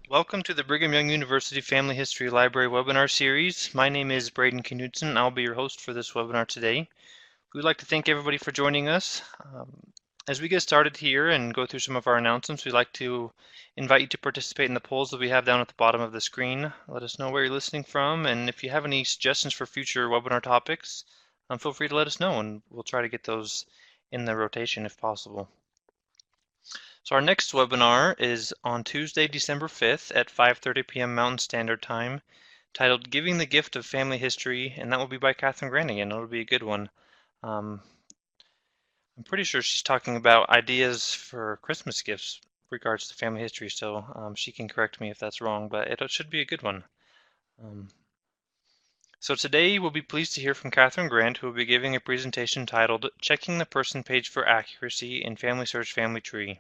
Welcome to the Brigham Young University Family History Library webinar series. My name is Braden Knudsen, and I'll be your host for this webinar today. We'd like to thank everybody for joining us. As we get started here and go through some of our announcements, we'd like to invite you to participate in the polls that we have down at the bottom of the screen. Let us know where you're listening from, and if you have any suggestions for future webinar topics, feel free to let us know, and we'll try to get those in the rotation if possible. So our next webinar is on Tuesday, December 5th at 5:30 p.m. Mountain Standard Time, titled Giving the Gift of Family History, and that will be by Kathryn Granigan. It'll be a good one. I'm pretty sure she's talking about ideas for Christmas gifts regards to family history, so she can correct me if that's wrong, but it should be a good one. So today we'll be pleased to hear from Kathryn Grant, who will be giving a presentation titled Checking the Person Page for Accuracy in FamilySearch Family Tree.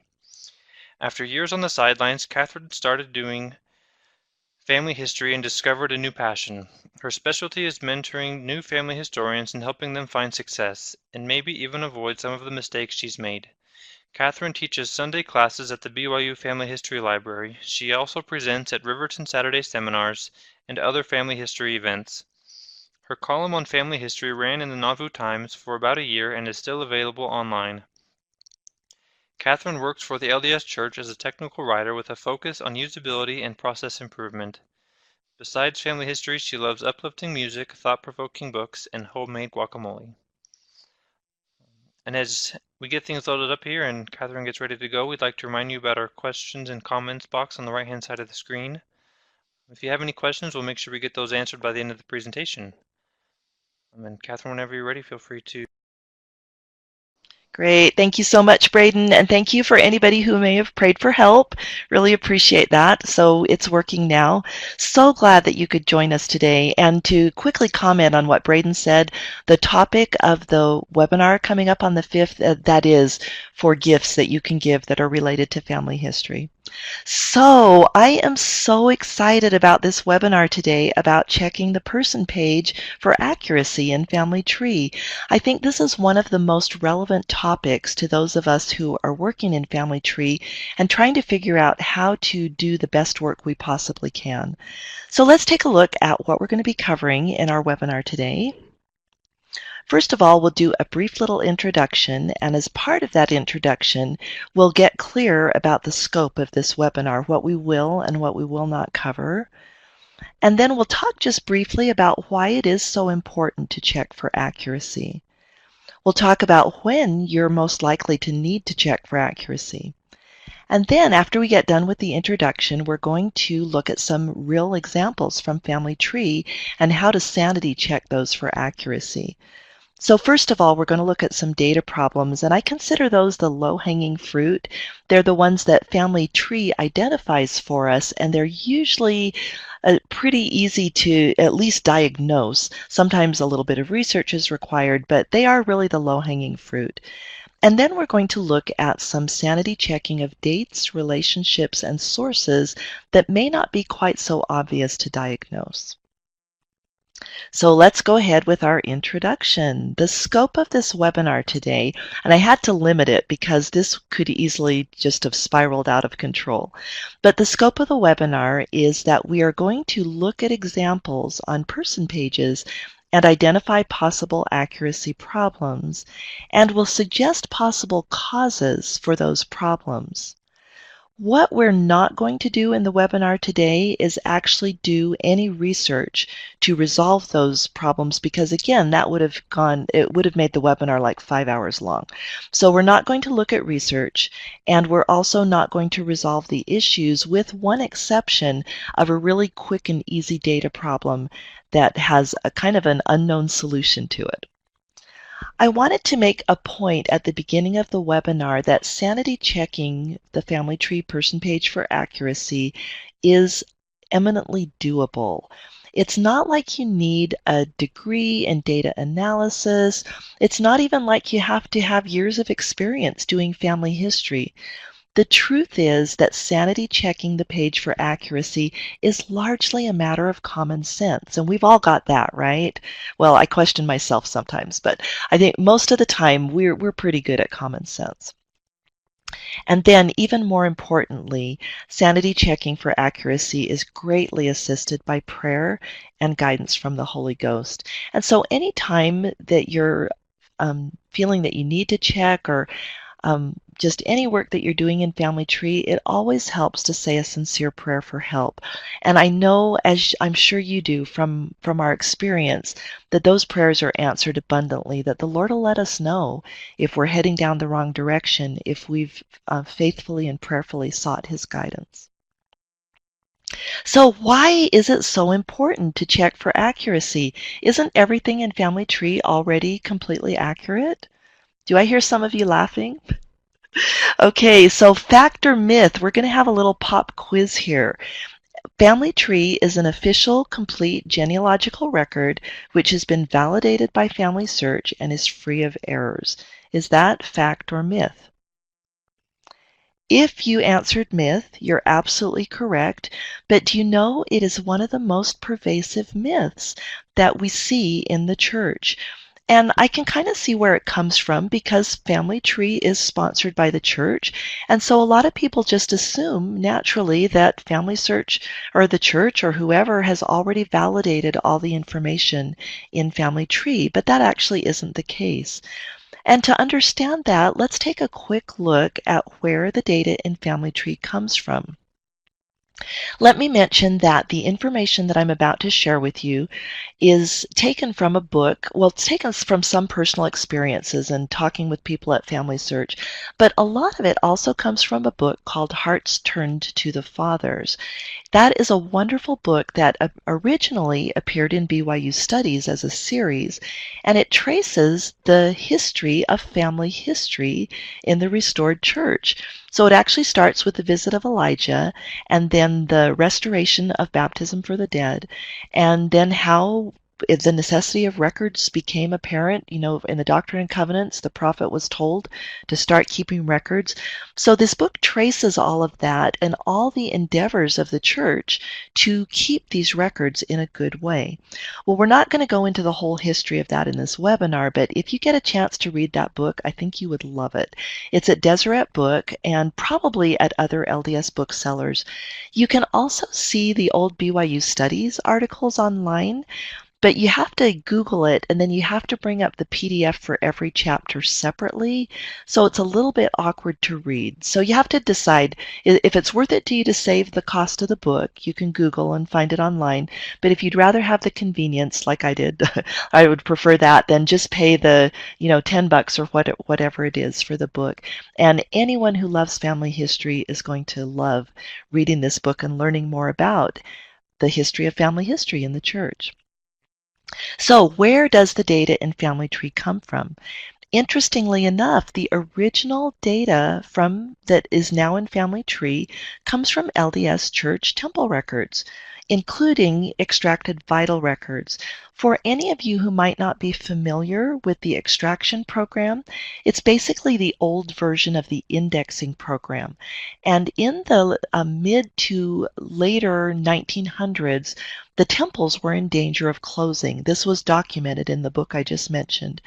After years on the sidelines, Kathryn started doing family history and discovered a new passion. Her specialty is mentoring new family historians and helping them find success, and maybe even avoid some of the mistakes she's made. Kathryn teaches Sunday classes at the BYU Family History Library. She also presents at Riverton Saturday seminars and other family history events. Her column on family history ran in the Nauvoo Times for about a year and is still available online. Kathryn works for the LDS Church as a technical writer with a focus on usability and process improvement. Besides family history, she loves uplifting music, thought-provoking books, and homemade guacamole. And as we get things loaded up here and Kathryn gets ready to go, we'd like to remind you about our questions and comments box on the right-hand side of the screen. If you have any questions, we'll make sure we get those answered by the end of the presentation. And Kathryn, whenever you're ready, feel free to. Great. Thank you so much, Braden. And thank you for anybody who may have prayed for help. Really appreciate that. So it's working now. So glad that you could join us today. And to quickly comment on what Braden said, the topic of the webinar coming up on the 5th, that is for gifts that you can give that are related to family history. So I am so excited about this webinar today about checking the person page for accuracy in Family Tree. I think this is one of the most relevant topics to those of us who are working in Family Tree and trying to figure out how to do the best work we possibly can. So let's take a look at what we're going to be covering in our webinar today. First of all, we'll do a brief little introduction, and as part of that introduction, we'll get clear about the scope of this webinar, what we will and what we will not cover. And then we'll talk just briefly about why it is so important to check for accuracy. We'll talk about when you're most likely to need to check for accuracy. And then after we get done with the introduction, we're going to look at some real examples from Family Tree and how to sanity check those for accuracy. So first of all, we're going to look at some data problems, and I consider those the low-hanging fruit. They're the ones that Family Tree identifies for us, and they're usually pretty easy to at least diagnose. Sometimes a little bit of research is required, but they are really the low-hanging fruit. And then we're going to look at some sanity checking of dates, relationships, and sources that may not be quite so obvious to diagnose. So let's go ahead with our introduction. The scope of this webinar today, and I had to limit it because this could easily just have spiraled out of control. But the scope of the webinar is that we are going to look at examples on person pages and identify possible accuracy problems, and will suggest possible causes for those problems. What we're not going to do in the webinar today is actually do any research to resolve those problems because, again, it would have made the webinar like 5 hours long. So we're not going to look at research, and we're also not going to resolve the issues, with one exception of a really quick and easy data problem that has a kind of an unknown solution to it. I wanted to make a point at the beginning of the webinar that sanity checking the Family Tree person page for accuracy is eminently doable. It's not like you need a degree in data analysis. It's not even like you have to have years of experience doing family history. The truth is that sanity checking the page for accuracy is largely a matter of common sense, and we've all got that, right? Well, I question myself sometimes, but I think most of the time we're pretty good at common sense. And then, even more importantly, sanity checking for accuracy is greatly assisted by prayer and guidance from the Holy Ghost. And so, anytime that you're feeling that you need to check, or just any work that you're doing in Family Tree, it always helps to say a sincere prayer for help. And I know, as I'm sure you do from our experience, that those prayers are answered abundantly, that the Lord will let us know if we're heading down the wrong direction, if we've faithfully and prayerfully sought His guidance. So why is it so important to check for accuracy? Isn't everything in Family Tree already completely accurate? Do I hear some of you laughing? Okay, so fact or myth, we're going to have a little pop quiz here. Family Tree is an official, complete genealogical record which has been validated by FamilySearch and is free of errors. Is that fact or myth? If you answered myth, you're absolutely correct, but do you know it is one of the most pervasive myths that we see in the church? And I can kind of see where it comes from because Family Tree is sponsored by the church. And so a lot of people just assume naturally that FamilySearch or the church or whoever has already validated all the information in Family Tree, but that actually isn't the case. And to understand that, let's take a quick look at where the data in Family Tree comes from. Let me mention that the information that I'm about to share with you is taken from a book. Well, it's taken from some personal experiences and talking with people at FamilySearch, but a lot of it also comes from a book called Hearts Turned to the Fathers. That is a wonderful book that originally appeared in BYU Studies as a series, and it traces the history of family history in the restored church. So it actually starts with the visit of Elijah, and then the restoration of baptism for the dead, and then how the necessity of records became apparent. You know, in the Doctrine and Covenants, the prophet was told to start keeping records. So this book traces all of that and all the endeavors of the church to keep these records in a good way. Well, we're not going to go into the whole history of that in this webinar, but if you get a chance to read that book, I think you would love it. It's at Deseret Book and probably at other LDS booksellers. You can also see the old BYU Studies articles online, but you have to Google it, and then you have to bring up the PDF for every chapter separately. So it's a little bit awkward to read. So you have to decide if it's worth it to you to save the cost of the book. You can Google and find it online. But if you'd rather have the convenience, like I did, I would prefer that than just pay the $10 or whatever it is for the book. And anyone who loves family history is going to love reading this book and learning more about the history of family history in the church. So where does the data in Family Tree come from? Interestingly enough, the original data that is now in Family Tree comes from LDS Church temple records, including extracted vital records. For any of you who might not be familiar with the extraction program, it's basically the old version of the indexing program. And in the mid to later 1900s, the temples were in danger of closing. This was documented in the book I just mentioned.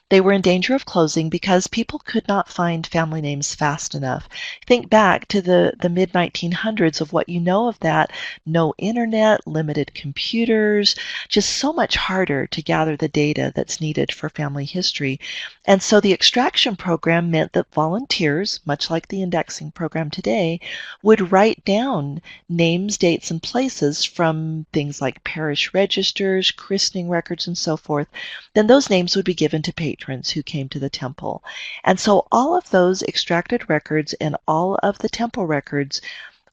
They were in danger of closing because people could not find family names fast enough. Think back to the mid-1900s of what you know of that. No internet, limited computers, just so much harder to gather the data that's needed for family history. And so the extraction program meant that volunteers, much like the indexing program today, would write down names, dates, and places from things like parish registers, christening records, and so forth. Then those names would be given to patrons who came to the temple. And so all of those extracted records and all of the temple records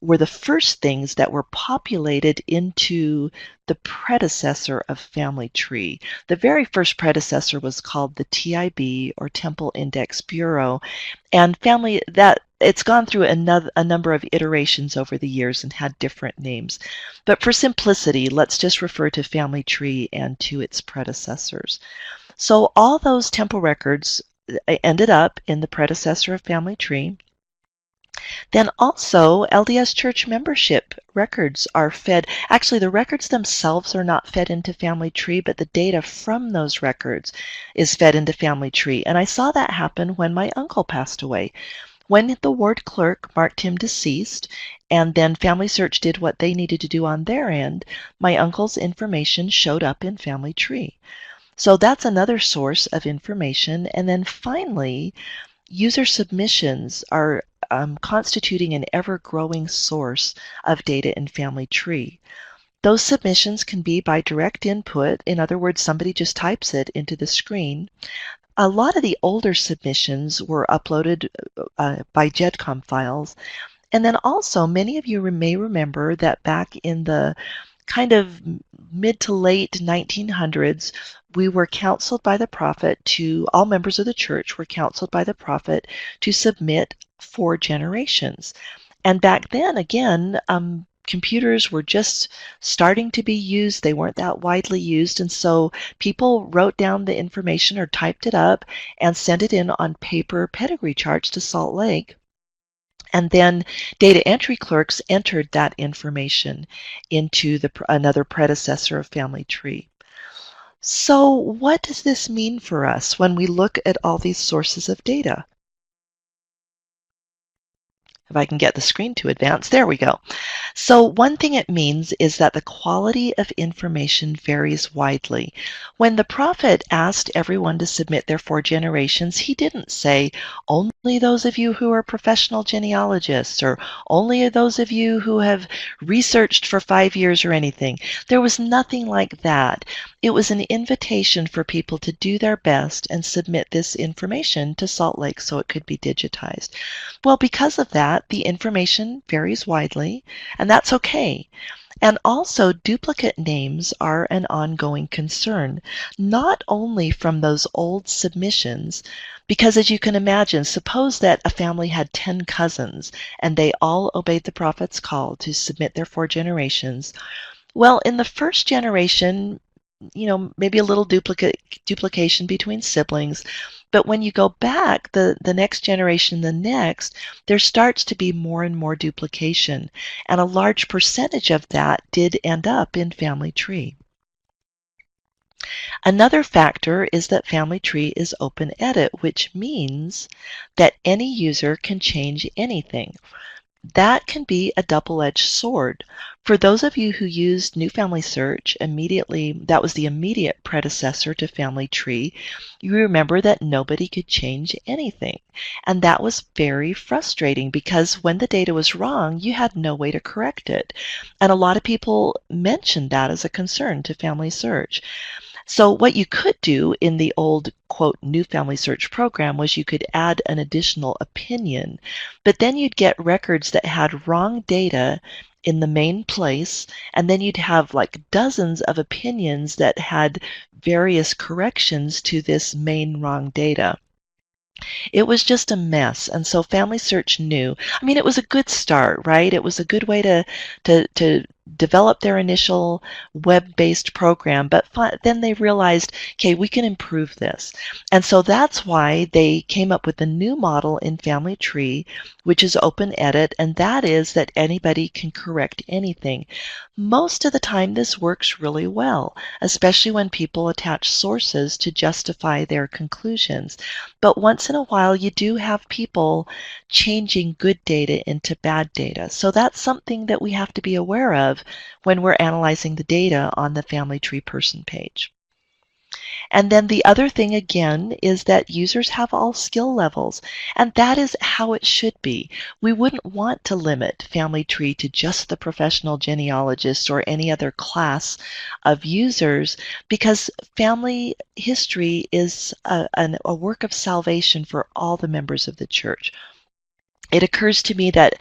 were the first things that were populated into the predecessor of Family Tree. The very first predecessor was called the TIB, or Temple Index Bureau, and it's gone through a number of iterations over the years and had different names. But for simplicity, let's just refer to Family Tree and to its predecessors. So all those temple records ended up in the predecessor of Family Tree. Then also LDS Church membership records are fed. Actually, the records themselves are not fed into Family Tree, but the data from those records is fed into Family Tree. And I saw that happen when my uncle passed away. When the ward clerk marked him deceased, and then FamilySearch did what they needed to do on their end, my uncle's information showed up in Family Tree. So that's another source of information. And then finally, user submissions are constituting an ever-growing source of data in Family Tree. Those submissions can be by direct input. In other words, somebody just types it into the screen. A lot of the older submissions were uploaded by GEDCOM files. And then also, many of you may remember that back in the kind of mid to late 1900s, we were counseled by the prophet to, all members of the church were counseled by the prophet to submit 4 generations. And back then, again, computers were just starting to be used. They weren't that widely used. And so people wrote down the information or typed it up and sent it in on paper pedigree charts to Salt Lake. And then data entry clerks entered that information into another predecessor of Family Tree. So what does this mean for us when we look at all these sources of data? If I can get the screen to advance, there we go. So one thing it means is that the quality of information varies widely. When the prophet asked everyone to submit their 4 generations, he didn't say, only those of you who are professional genealogists, or only those of you who have researched for 5 years or anything. There was nothing like that. It was an invitation for people to do their best and submit this information to Salt Lake so it could be digitized. Well, because of that, the information varies widely, and that's okay. And also, duplicate names are an ongoing concern, not only from those old submissions, because as you can imagine, suppose that a family had 10 cousins and they all obeyed the prophet's call to submit their 4 generations. Well, in the first generation, maybe a little duplication between siblings. But when you go back, the next generation, the next, there starts to be more and more duplication. And a large percentage of that did end up in Family Tree. Another factor is that Family Tree is open edit, which means that any user can change anything. That can be a double-edged sword. For those of you who used New FamilySearch immediately, that was the immediate predecessor to Family Tree, you remember that nobody could change anything. And that was very frustrating because when the data was wrong, you had no way to correct it. And a lot of people mentioned that as a concern to FamilySearch. So what you could do in the old, quote, New FamilySearch program was you could add an additional opinion, but then you'd get records that had wrong data in the main place, and then you'd have like dozens of opinions that had various corrections to this main wrong data. It was just a mess, and so FamilySearch knew. I mean, it was a good start, right? It was a good way to develop their initial web-based program, but then they realized, okay, we can improve this. And so that's why they came up with a new model in Family Tree, which is open edit, and that is that anybody can correct anything. Most of the time this works really well, especially when people attach sources to justify their conclusions. But once in a while you do have people changing good data into bad data. So that's something that we have to be aware of when we're analyzing the data on the Family Tree person page. And then the other thing again is that users have all skill levels, and that is how it should be. We wouldn't want to limit Family Tree to just the professional genealogists or any other class of users, because family history is a work of salvation for all the members of the church. It occurs to me that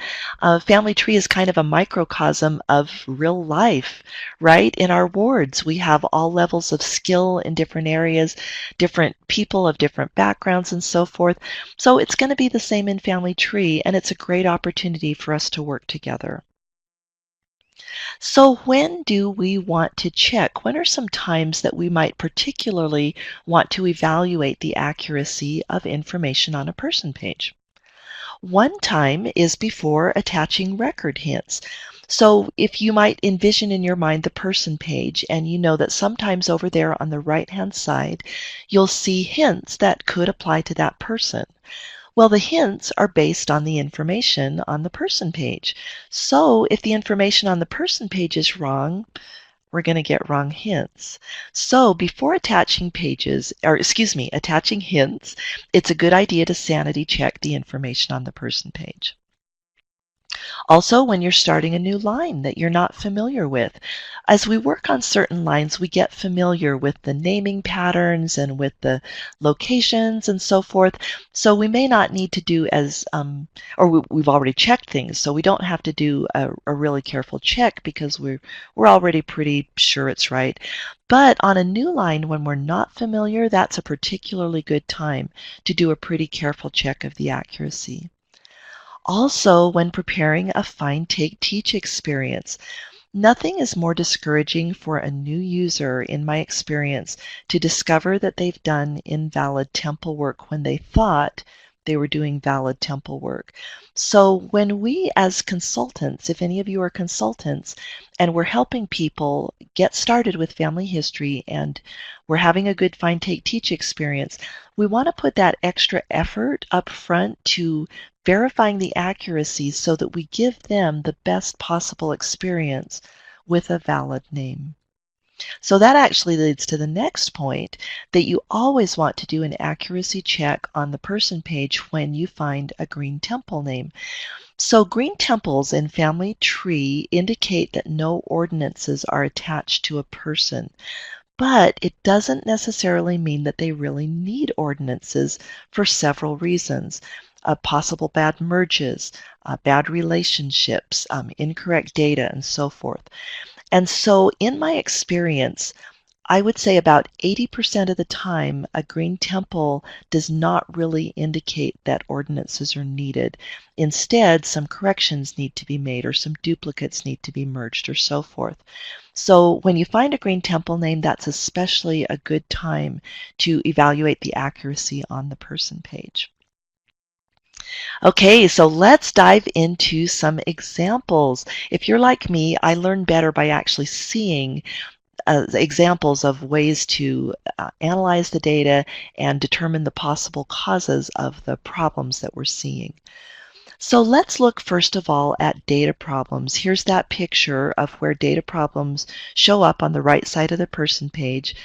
Family Tree is kind of a microcosm of real life, right? In our wards, we have all levels of skill in different areas, different people of different backgrounds and so forth. So it's going to be the same in Family Tree, and it's a great opportunity for us to work together. So when do we want to check? When are some times that we might particularly want to evaluate the accuracy of information on a person page? One time is before attaching record hints. So if you might envision in your mind the person page, and you know that sometimes over there on the right-hand side, you'll see hints that could apply to that person. Well, the hints are based on the information on the person page. So if the information on the person page is wrong, we're going to get wrong hints. So before attaching attaching hints, it's a good idea to sanity check the information on the person page. Also, when you're starting a new line that you're not familiar with, as we work on certain lines, we get familiar with the naming patterns and with the locations and so forth. So we may not need to do we've already checked things, so we don't have to do a really careful check because we're already pretty sure it's right. But on a new line, when we're not familiar, that's a particularly good time to do a pretty careful check of the accuracy. Also, when preparing a Find, Take, Teach experience, nothing is more discouraging for a new user, in my experience, to discover that they've done invalid temple work when they thought they were doing valid temple work. So when we as consultants, if any of you are consultants, and we're helping people get started with family history and we're having a good Find, Take, Teach experience, we want to put that extra effort up front to verifying the accuracy so that we give them the best possible experience with a valid name. So that actually leads to the next point, that you always want to do an accuracy check on the person page when you find a green temple name. So green temples in family tree indicate that no ordinances are attached to a person. But it doesn't necessarily mean that they really need ordinances for several reasons. Possible bad merges, bad relationships, incorrect data, and so forth. And so in my experience, I would say about 80% of the time, a green temple does not really indicate that ordinances are needed. Instead, some corrections need to be made or some duplicates need to be merged or so forth. So when you find a green temple name, that's especially a good time to evaluate the accuracy on the person page. Okay, so let's dive into some examples. If you're like me, I learn better by actually seeing examples of ways to analyze the data and determine the possible causes of the problems that we're seeing. So let's look first of all at data problems. Here's that picture of where data problems show up on the right side of the person page.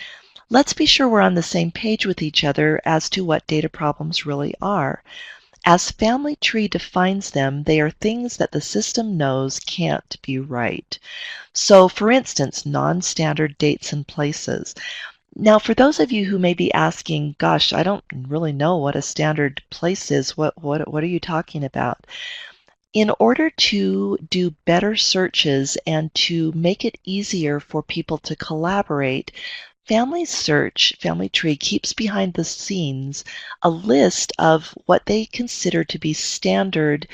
Let's be sure we're on the same page with each other as to what data problems really are. As Family Tree defines them, they are things that the system knows can't be right. So, for instance, non-standard dates and places. Now, for those of you who may be asking, gosh, I don't really know what a standard place is. What are you talking about? In order to do better searches and to make it easier for people to collaborate, FamilySearch, Family Tree, keeps behind the scenes a list of what they consider to be standard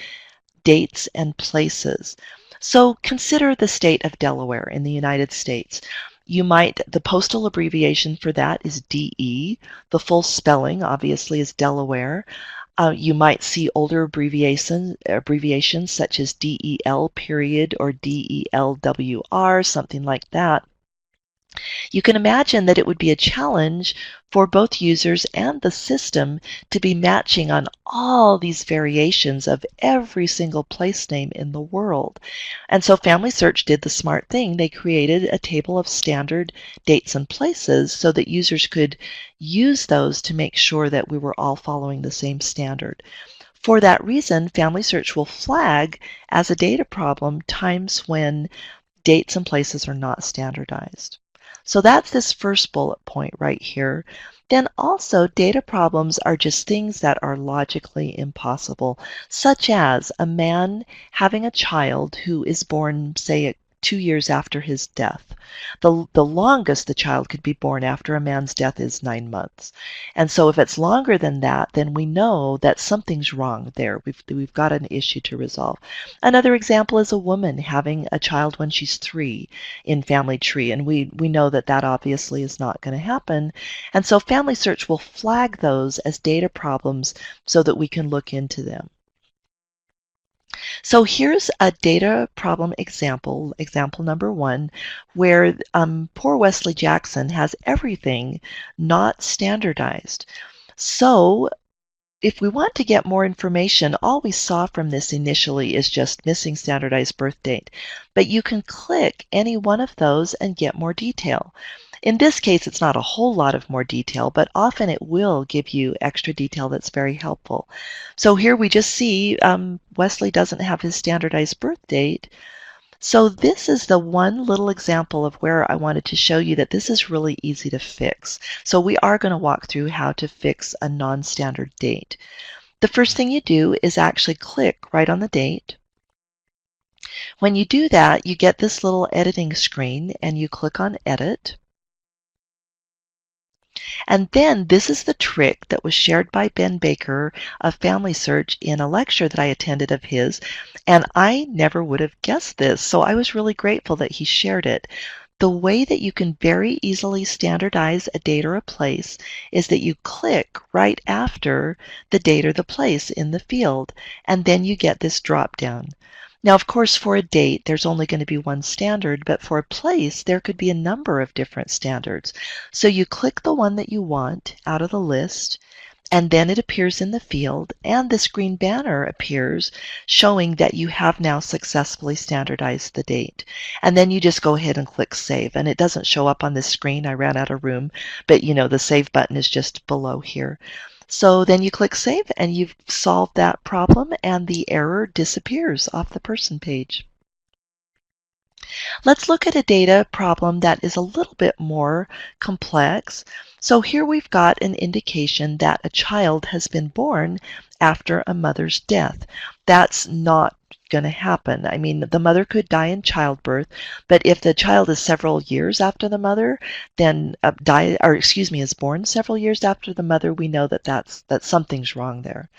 dates and places. So consider the state of Delaware in the United States. The postal abbreviation for that is DE. The full spelling, obviously, is Delaware. You might see older abbreviations such as DEL period or DELWR, something like that. You can imagine that it would be a challenge for both users and the system to be matching on all these variations of every single place name in the world. And so FamilySearch did the smart thing. They created a table of standard dates and places so that users could use those to make sure that we were all following the same standard. For that reason, FamilySearch will flag as a data problem times when dates and places are not standardized. So that's this first bullet point right here. Then also, data problems are just things that are logically impossible, such as a man having a child who is born, say, 2 years after his death. The longest the child could be born after a man's death is 9 months. And so if it's longer than that, then we know that something's wrong there. We've got an issue to resolve. Another example is a woman having a child when she's 3 in Family Tree, and we know that that obviously is not going to happen. And so FamilySearch will flag those as data problems so that we can look into them. So here's a data problem example number 1, where poor Wesley Jackson has everything not standardized. So if we want to get more information, all we saw from this initially is just missing standardized birth date. But you can click any one of those and get more detail. In this case, it's not a whole lot of more detail, but often it will give you extra detail that's very helpful. So here we just see Wesley doesn't have his standardized birth date. So this is the one little example of where I wanted to show you that this is really easy to fix. So we are going to walk through how to fix a non-standard date. The first thing you do is actually click right on the date. When you do that, you get this little editing screen and you click on Edit. And then this is the trick that was shared by Ben Baker of FamilySearch in a lecture that I attended of his, and I never would have guessed this, so I was really grateful that he shared it. The way that you can very easily standardize a date or a place is that you click right after the date or the place in the field, and then you get this drop down. Now, of course, for a date, there's only going to be one standard, but for a place, there could be a number of different standards. So you click the one that you want out of the list, and then it appears in the field, and this green banner appears showing that you have now successfully standardized the date. And then you just go ahead and click Save, and it doesn't show up on this screen. I ran out of room, but the Save button is just below here. So then you click Save and you've solved that problem and the error disappears off the person page. Let's look at a data problem that is a little bit more complex. So here we've got an indication that a child has been born after a mother's death. That's not going to happen. I mean, the mother could die in childbirth, but if the child is several years after the mother, then is born several years after the mother, we know that something's wrong there.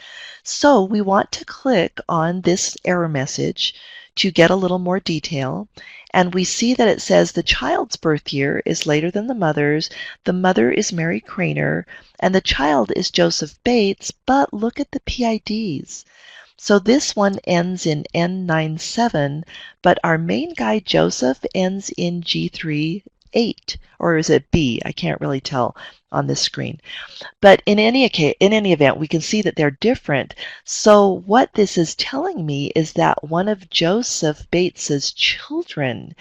So we want to click on this error message to get a little more detail. And we see that it says the child's birth year is later than the mother's. The mother is Mary Craner, and the child is Joseph Bates, but look at the PIDs. So this one ends in N97, but our main guy, Joseph, ends in G38, or is it B? I can't really tell on this screen. But in any event, we can see that they're different. So what this is telling me is that one of Joseph Bates's children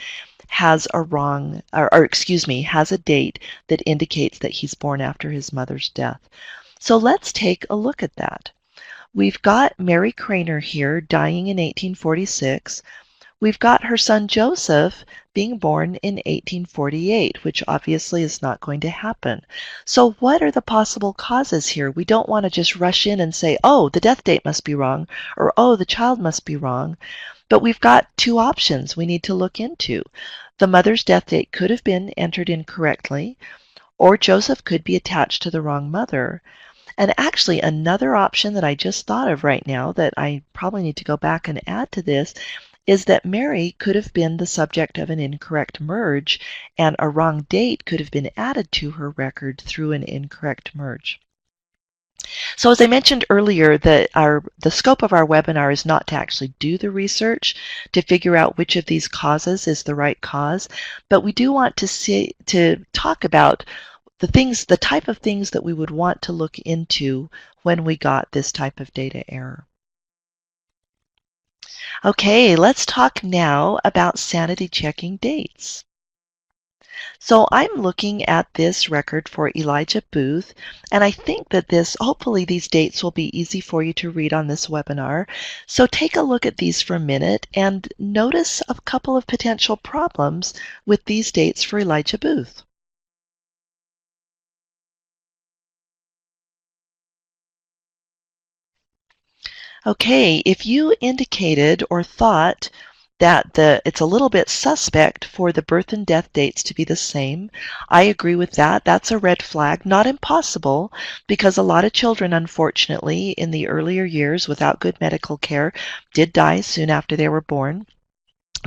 has has a date that indicates that he's born after his mother's death. So let's take a look at that. We've got Mary Craner here dying in 1846. We've got her son Joseph being born in 1848, which obviously is not going to happen. So what are the possible causes here? We don't want to just rush in and say, oh, the death date must be wrong, or oh, the child must be wrong. But we've got two options we need to look into. The mother's death date could have been entered incorrectly, or Joseph could be attached to the wrong mother. And actually, another option that I just thought of right now that I probably need to go back and add to this is that Mary could have been the subject of an incorrect merge, and a wrong date could have been added to her record through an incorrect merge. So as I mentioned earlier, the scope of our webinar is not to actually do the research to figure out which of these causes is the right cause, but we do want to talk about the type of things that we would want to look into when we got this type of data error. Okay, let's talk now about sanity checking dates. So I'm looking at this record for Elijah Booth, and I think that hopefully these dates will be easy for you to read on this webinar. So take a look at these for a minute and notice a couple of potential problems with these dates for Elijah Booth. Okay, if you indicated or thought that it's a little bit suspect for the birth and death dates to be the same, I agree with that. That's a red flag. Not impossible, because a lot of children, unfortunately, in the earlier years without good medical care, did die soon after they were born.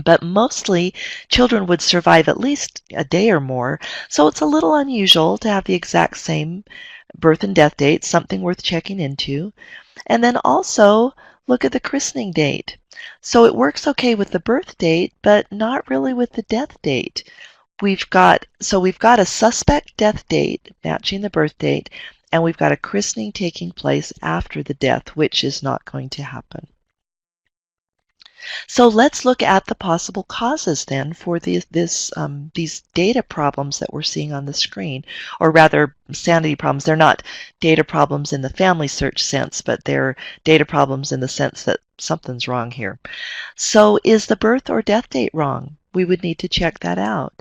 But mostly, children would survive at least a day or more, so it's a little unusual to have the exact same birth and death date, something worth checking into. And then also look at the christening date. So it works okay with the birth date, but not really with the death date. We've got a suspect death date matching the birth date, and we've got a christening taking place after the death, which is not going to happen. So let's look at the possible causes then for these data problems that we're seeing on the screen, or rather sanity problems. They're not data problems in the FamilySearch sense, but they're data problems in the sense that something's wrong here. So is the birth or death date wrong? We would need to check that out.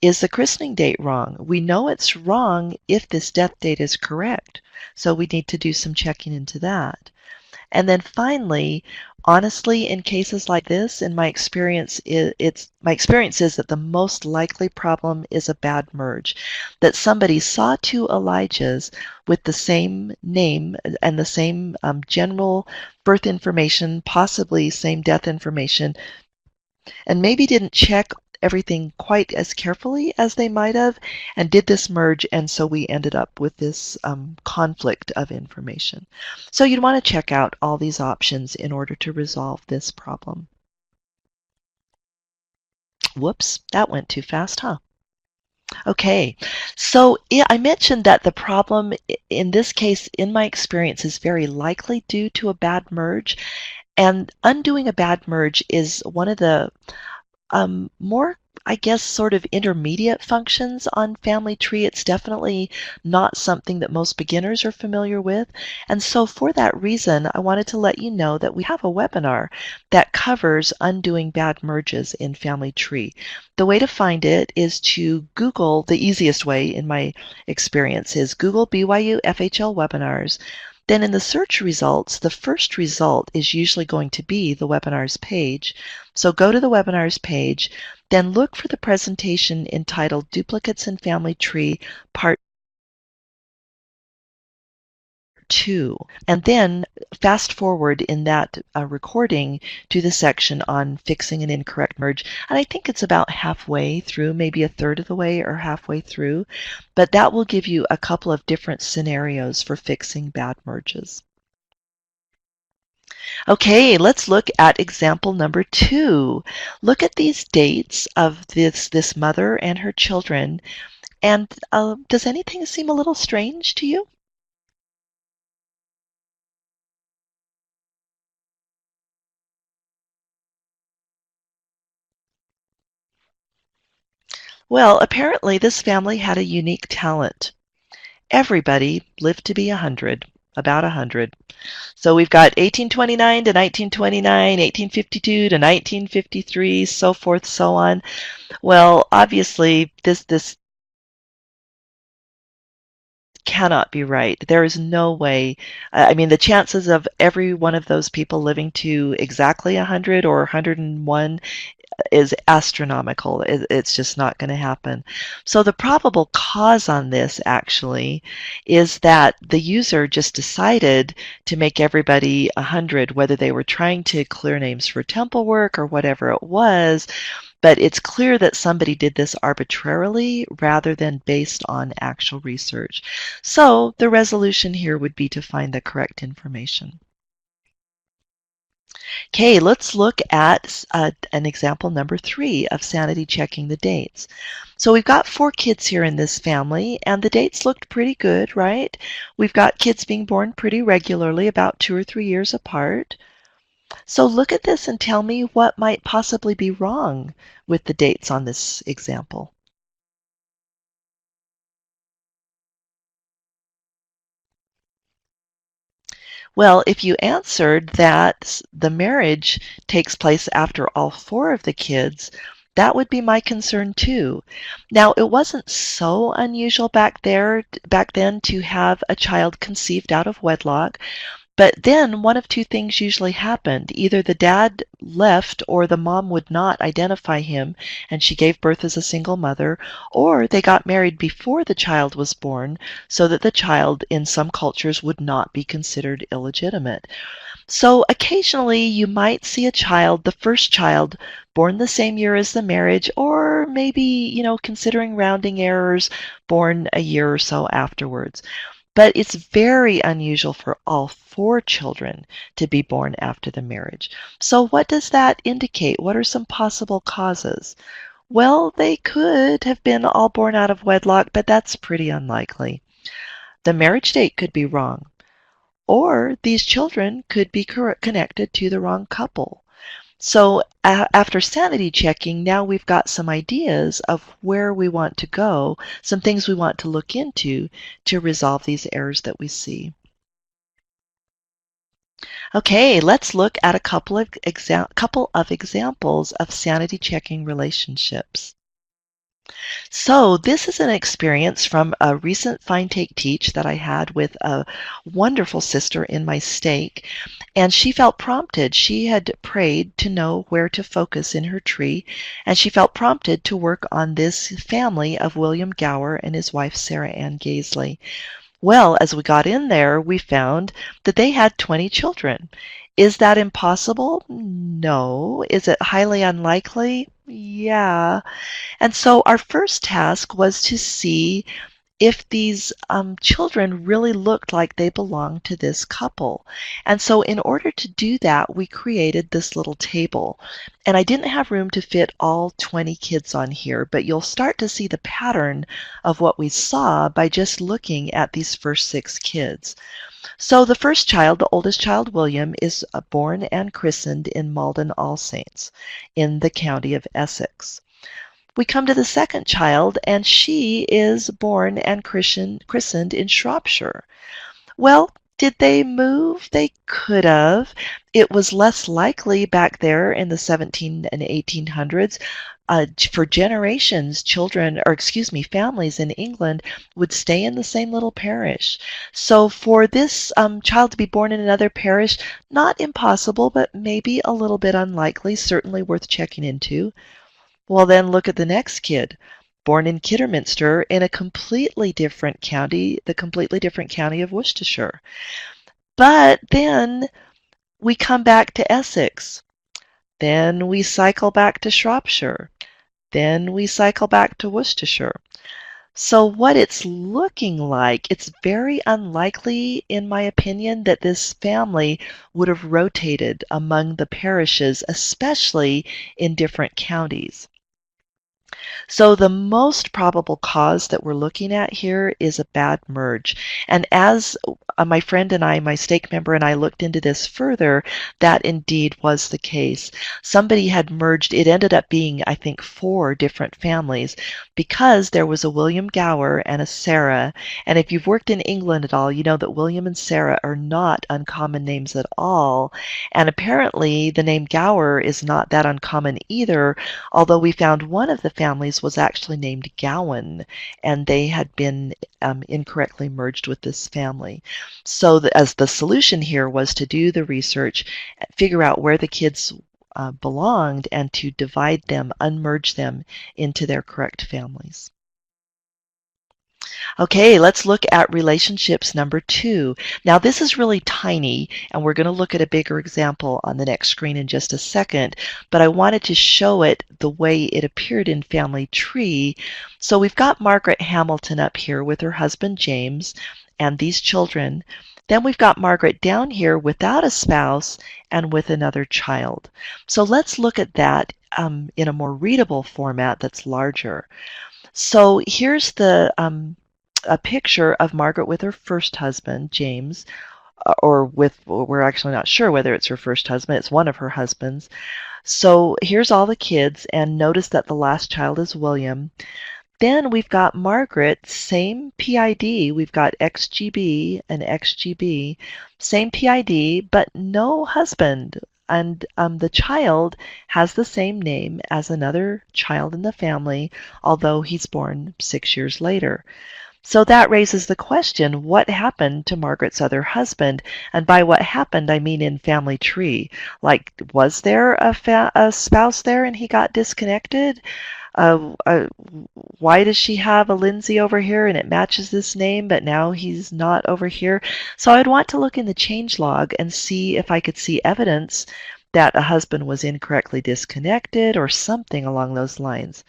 Is the christening date wrong? We know it's wrong if this death date is correct, so we need to do some checking into that. And then finally, honestly, in cases like this, in my experience, my experience is that the most likely problem is a bad merge, that somebody saw two Elijahs with the same name and the same general birth information, possibly same death information, and maybe didn't check everything quite as carefully as they might have, and did this merge, and so we ended up with this conflict of information. So you'd want to check out all these options in order to resolve this problem. Whoops, that went too fast, huh? Okay, so I mentioned that the problem in this case, in my experience, is very likely due to a bad merge, and undoing a bad merge is one of the more, I guess, sort of intermediate functions on Family Tree. It's definitely not something that most beginners are familiar with. And so for that reason, I wanted to let you know that we have a webinar that covers undoing bad merges in Family Tree. The way to find it is to Google, the easiest way in my experience is Google BYU FHL webinars. Then in the search results, the first result is usually going to be the webinars page. So go to the webinars page, then look for the presentation entitled Duplicates in Family Tree Part 2, and then fast forward in that recording to the section on fixing an incorrect merge. And I think it's about halfway through, maybe a third of the way or halfway through, but that will give you a couple of different scenarios for fixing bad merges. Okay, let's look at example number 2. Look at these dates of this mother and her children, and does anything seem a little strange to you? Well, apparently this family had a unique talent. Everybody lived to be 100, about 100. So we've got 1829 to 1929, 1852 to 1953, so forth, so on. Well, obviously, this cannot be right. There is no way. I mean, the chances of every one of those people living to exactly 100 or 101 is astronomical. It's just not going to happen. So the probable cause on this actually is that the user just decided to make everybody 100, whether they were trying to clear names for temple work or whatever it was. But it's clear that somebody did this arbitrarily rather than based on actual research. So the resolution here would be to find the correct information. Okay, let's look at an example number 3 of sanity checking the dates. So we've got 4 kids here in this family, and the dates looked pretty good, right? We've got kids being born pretty regularly, about 2 or 3 years apart. So look at this and tell me what might possibly be wrong with the dates on this example. Well, if you answered that the marriage takes place after all 4 of the kids, that would be my concern too. Now, it wasn't so unusual back then to have a child conceived out of wedlock. But then one of two things usually happened. Either the dad left or the mom would not identify him and she gave birth as a single mother, or they got married before the child was born so that the child in some cultures would not be considered illegitimate. So occasionally you might see a child, the first child, born the same year as the marriage, or maybe, considering rounding errors, born a year or so afterwards. But it's very unusual for all 4 children to be born after the marriage. So what does that indicate? What are some possible causes? Well, they could have been all born out of wedlock, but that's pretty unlikely. The marriage date could be wrong, or these children could be connected to the wrong couple. So after sanity checking, now we've got some ideas of where we want to go, some things we want to look into to resolve these errors that we see. Okay, let's look at a couple of examples of sanity checking relationships. So this is an experience from a recent Find Take Teach that I had with a wonderful sister in my stake, and she felt prompted. She had prayed to know where to focus in her tree, and she felt prompted to work on this family of William Gower and his wife Sarah Ann Gaisley. Well, as we got in there, we found that they had 20 children. Is that impossible? No. Is it highly unlikely? Yeah. And so our first task was to see if these children really looked like they belonged to this couple. And so in order to do that, we created this little table. And I didn't have room to fit all 20 kids on here, but you'll start to see the pattern of what we saw by just looking at these first 6 kids. So the first child, the oldest child, William, is born and christened in Malden All Saints in the county of Essex. We come to the second child, and she is born and christened in Shropshire. Well, did they move? They could have. It was less likely back there in the 17 and 1800s. For generations, families in England would stay in the same little parish. So for this child to be born in another parish, not impossible, but maybe a little bit unlikely, certainly worth checking into. Well, then look at the next kid, born in Kidderminster in a completely different county, the completely different county of Worcestershire. But then we come back to Essex. Then we cycle back to Shropshire. Then we cycle back to Worcestershire. So what it's looking like, it's very unlikely, in my opinion, that this family would have rotated among the parishes, especially in different counties. So the most probable cause that we're looking at here is a bad merge. And as my friend and I, my stake member and I looked into this further, that indeed was the case. Somebody had merged, it ended up being, I think, 4 different families because there was a William Gower and a Sarah. And if you've worked in England at all, you know that William and Sarah are not uncommon names at all. And apparently the name Gower is not that uncommon either, although we found one of the families was actually named Gowan, and they had been incorrectly merged with this family. So as the solution here was to do the research, figure out where the kids belonged, and to divide them, unmerge them into their correct families. Okay, let's look at relationships number 2. Now this is really tiny, and we're going to look at a bigger example on the next screen in just a second, but I wanted to show it the way it appeared in Family Tree. So we've got Margaret Hamilton up here with her husband James and these children. Then we've got Margaret down here without a spouse and with another child. So let's look at that in a more readable format that's larger. So here's a picture of Margaret with her first husband, James, we're actually not sure whether it's her first husband, it's one of her husbands. So here's all the kids, and notice that the last child is William. Then we've got Margaret, same PID, we've got XGB and XGB, same PID, but no husband. And the child has the same name as another child in the family, although he's born 6 years later. So that raises the question, what happened to Margaret's other husband? And by what happened, I mean in Family Tree. Like, was there a spouse there and he got disconnected? Why does she have a Lindsay over here and it matches this name, but now he's not over here? So I'd want to look in the change log and see if I could see evidence that a husband was incorrectly disconnected or something along those lines.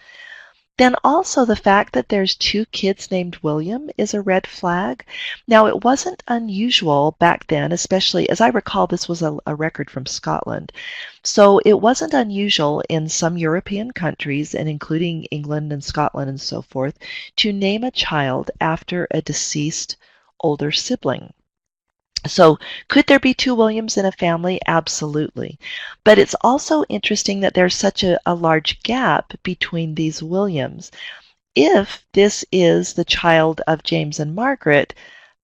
Then also the fact that there's 2 kids named William is a red flag. Now it wasn't unusual back then, especially as I recall this was a record from Scotland. So it wasn't unusual in some European countries, and including England and Scotland and so forth, to name a child after a deceased older sibling. So could there be two Williams in a family? Absolutely. But it's also interesting that there's such a large gap between these Williams. If this is the child of James and Margaret,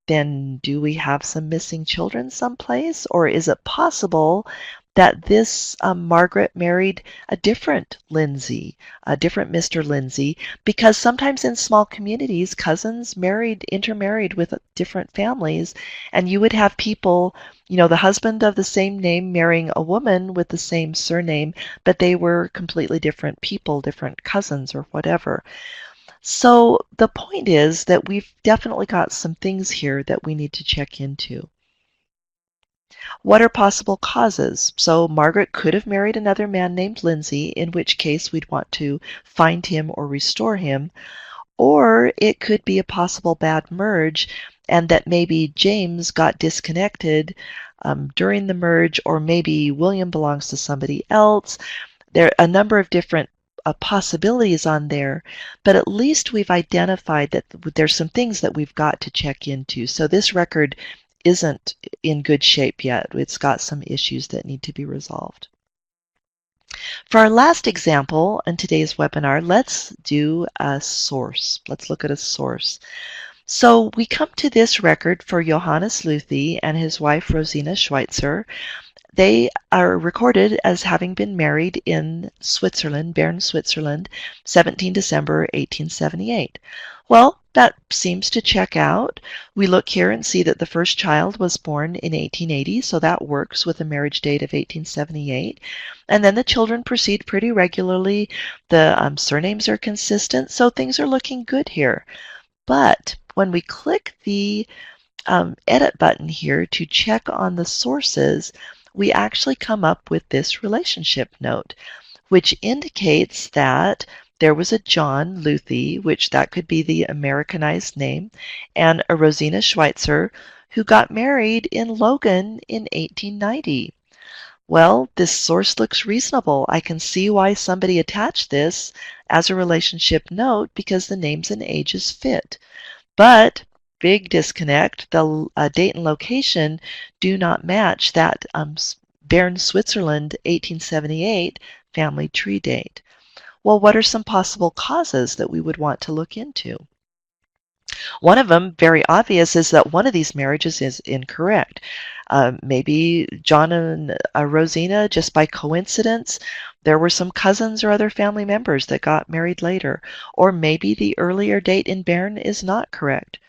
then do we have some missing children someplace? Or is it possible that this Margaret married a different Lindsay, a different Mr. Lindsay? Because sometimes in small communities, cousins intermarried with different families, and you would have people, the husband of the same name marrying a woman with the same surname, but they were completely different people, different cousins or whatever. So the point is that we've definitely got some things here that we need to check into. What are possible causes? So Margaret could have married another man named Lindsay, in which case we'd want to find him or restore him. Or it could be a possible bad merge, and that maybe James got disconnected during the merge, or maybe William belongs to somebody else. There are a number of different possibilities on there, but at least we've identified that there's some things that we've got to check into. So this record isn't in good shape yet. It's got some issues that need to be resolved. For our last example in today's webinar, let's do a source. Let's look at a source. So we come to this record for Johannes Luthi and his wife Rosina Schweitzer. They are recorded as having been married in Switzerland, Bern, Switzerland, 17 December 1878. Well, that seems to check out. We look here and see that the first child was born in 1880, so that works with a marriage date of 1878. And then the children proceed pretty regularly. The surnames are consistent, so things are looking good here. But when we click the edit button here to check on the sources, we actually come up with this relationship note, which indicates that there was a John Luthi, which that could be the Americanized name, and a Rosina Schweitzer, who got married in Logan in 1890. Well, this source looks reasonable. I can see why somebody attached this as a relationship note because the names and ages fit. But big disconnect, the date and location do not match that Bern, Switzerland, 1878 family tree date. Well, what are some possible causes that we would want to look into? One of them, very obvious, is that one of these marriages is incorrect. Maybe John and Rosina, just by coincidence, there were some cousins or other family members that got married later. Or maybe the earlier date in Bern is not correct.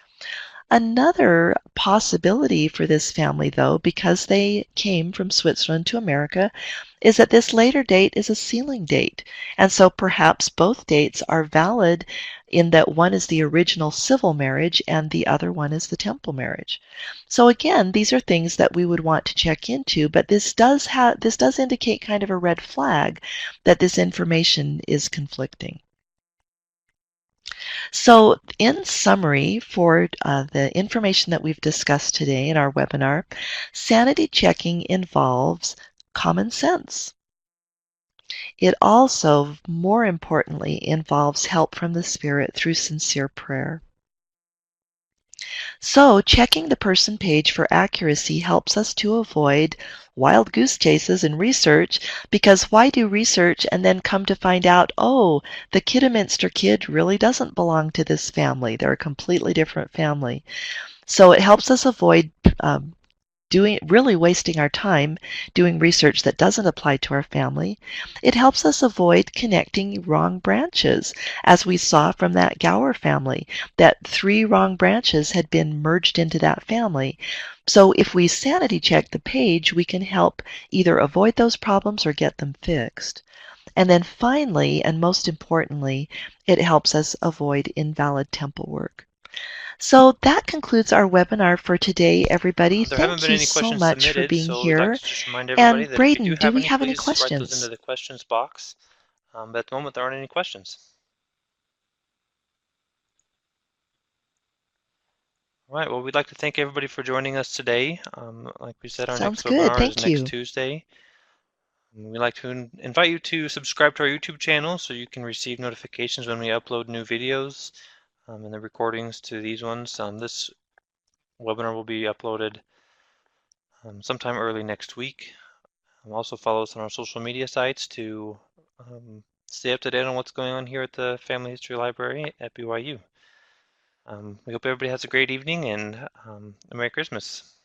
Another possibility for this family, though, because they came from Switzerland to America, is that this later date is a sealing date. And so perhaps both dates are valid in that one is the original civil marriage and the other one is the temple marriage. So again, these are things that we would want to check into, but this does indicate kind of a red flag that this information is conflicting. So in summary, for the information that we've discussed today in our webinar, sanity checking involves common sense. It also, more importantly, involves help from the Spirit through sincere prayer. So checking the person page for accuracy helps us to avoid wild goose chases in research, because why do research and then come to find out, oh, the Kidderminster kid really doesn't belong to this family. They're a completely different family. So it helps us avoid really wasting our time doing research that doesn't apply to our family. It helps us avoid connecting wrong branches, as we saw from that Gower family, that 3 wrong branches had been merged into that family. So if we sanity check the page, we can help either avoid those problems or get them fixed. And then finally, and most importantly, it helps us avoid invalid temple work. So that concludes our webinar for today, everybody. There haven't Thank been you any so questions much for submitted, being so we'd like here. to just remind everybody And that if you do Braden, do have we any, have any please write those into questions? the questions box. But at the moment, there aren't any questions. All right, well, we'd like to thank everybody for joining us today. Like we said, our Sounds next good. webinar is Thank next you. Tuesday. We'd like to invite you to subscribe to our YouTube channel so you can receive notifications when we upload new videos and the recordings to these ones. This webinar will be uploaded sometime early next week. Also follow us on our social media sites to stay up to date on what's going on here at the Family History Library at BYU. We hope everybody has a great evening and a Merry Christmas.